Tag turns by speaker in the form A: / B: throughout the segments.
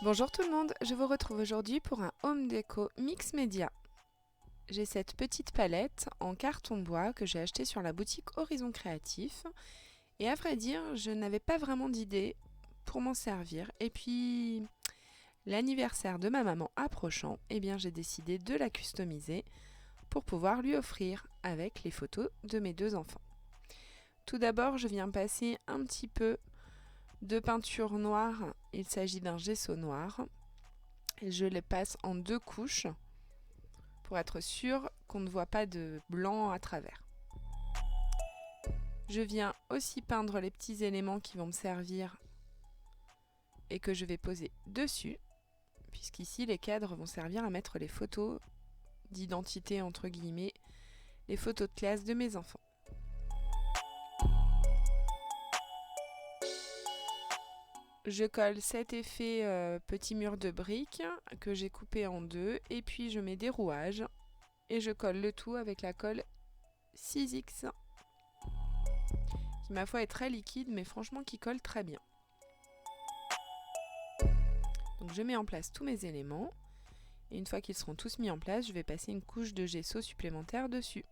A: Bonjour tout le monde, je vous retrouve aujourd'hui pour un home déco mix média. J'ai cette petite palette en carton bois que j'ai achetée sur la boutique Horizon Créatif. Et à vrai dire, je n'avais pas vraiment d'idée pour m'en servir. Et puis, l'anniversaire de ma maman approchant, j'ai décidé de la customiser pour pouvoir lui offrir avec les photos de mes deux enfants. Tout d'abord, je viens passer un petit peu de peinture noire. Il s'agit d'un gesso noir. Je les passe en 2 couches pour être sûr qu'on ne voit pas de blanc à travers. Je viens aussi peindre les petits éléments qui vont me servir et que je vais poser dessus, puisqu'ici les cadres vont servir à mettre les photos d'identité entre guillemets, les photos de classe de mes enfants. Je colle cet effet petit mur de briques que j'ai coupé en 2 et puis je mets des rouages et je colle le tout avec la colle 6X qui ma foi est très liquide mais franchement qui colle très bien. Donc je mets en place tous mes éléments et une fois qu'ils seront tous mis en place, je vais passer une couche de gesso supplémentaire dessus.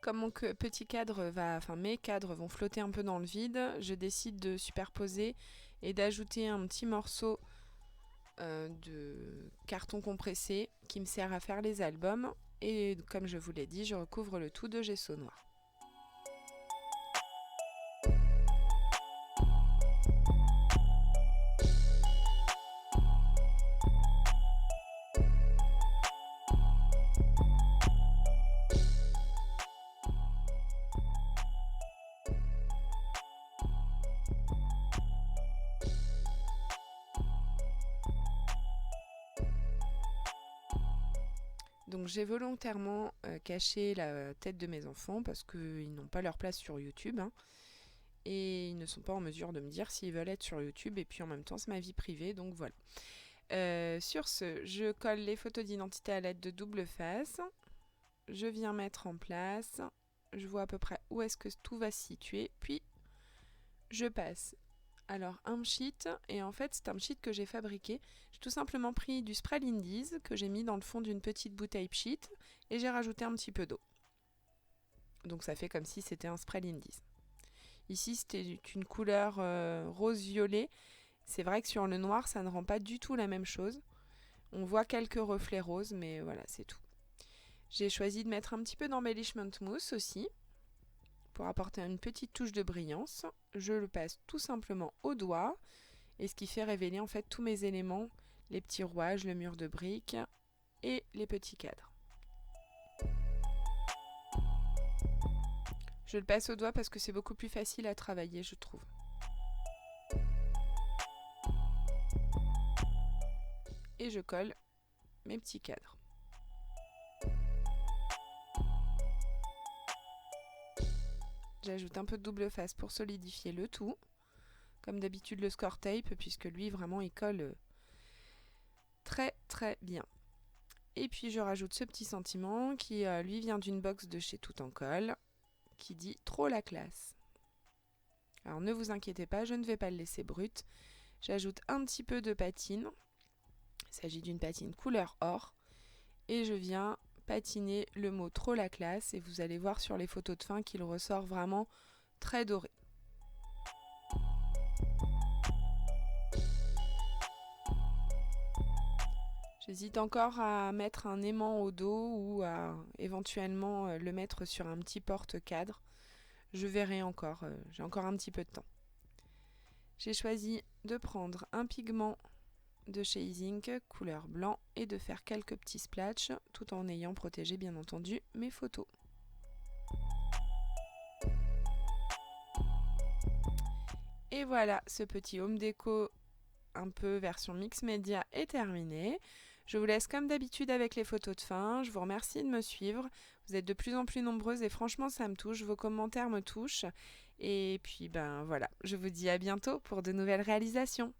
A: Comme mon petit cadre mes cadres vont flotter un peu dans le vide, je décide de superposer et d'ajouter un petit morceau de carton compressé qui me sert à faire les albums. Et comme je vous l'ai dit, je recouvre le tout de gesso noir. Donc j'ai volontairement caché la tête de mes enfants parce qu'ils n'ont pas leur place sur YouTube et ils ne sont pas en mesure de me dire s'ils veulent être sur YouTube et puis en même temps c'est ma vie privée donc voilà. Sur ce, je colle les photos d'identité à l'aide de double face. Je viens mettre en place, je vois à peu près où est-ce que tout va se situer, puis je passe. Alors un sheet, et en fait c'est un sheet que j'ai fabriqué. J'ai tout simplement pris du spray Lindy's que j'ai mis dans le fond d'une petite bouteille pchit et j'ai rajouté un petit peu d'eau. Donc ça fait comme si c'était un spray Lindy's. Ici c'était une couleur rose-violet. C'est vrai que sur le noir ça ne rend pas du tout la même chose. On voit quelques reflets roses mais voilà c'est tout. J'ai choisi de mettre un petit peu d'embellishment mousse aussi pour apporter une petite touche de brillance. Je le passe tout simplement au doigt et ce qui fait révéler en fait tous mes éléments, les petits rouages, le mur de briques et les petits cadres. Je le passe au doigt parce que c'est beaucoup plus facile à travailler, je trouve. Et je colle mes petits cadres. J'ajoute un peu de double face pour solidifier le tout. Comme d'habitude le score tape, puisque lui vraiment il colle très très bien. Et puis je rajoute ce petit sentiment qui lui vient d'une box de chez Tout en Colle, qui dit trop la classe. Alors ne vous inquiétez pas, je ne vais pas le laisser brut. J'ajoute un petit peu de patine. Il s'agit d'une patine couleur or. Et je viens patiner le mot trop la classe et vous allez voir sur les photos de fin qu'il ressort vraiment très doré. J'hésite encore à mettre un aimant au dos ou à éventuellement le mettre sur un petit porte-cadre. Je verrai encore, j'ai encore un petit peu de temps. J'ai choisi de prendre un pigment de chez Ink, couleur blanc, et de faire quelques petits splatchs, tout en ayant protégé bien entendu mes photos. Et voilà, ce petit home déco un peu version mix média est terminé. Je vous laisse comme d'habitude avec les photos de fin. Je vous remercie de me suivre. Vous êtes de plus en plus nombreuses et franchement ça me touche. Vos commentaires me touchent. Et puis voilà, je vous dis à bientôt pour de nouvelles réalisations.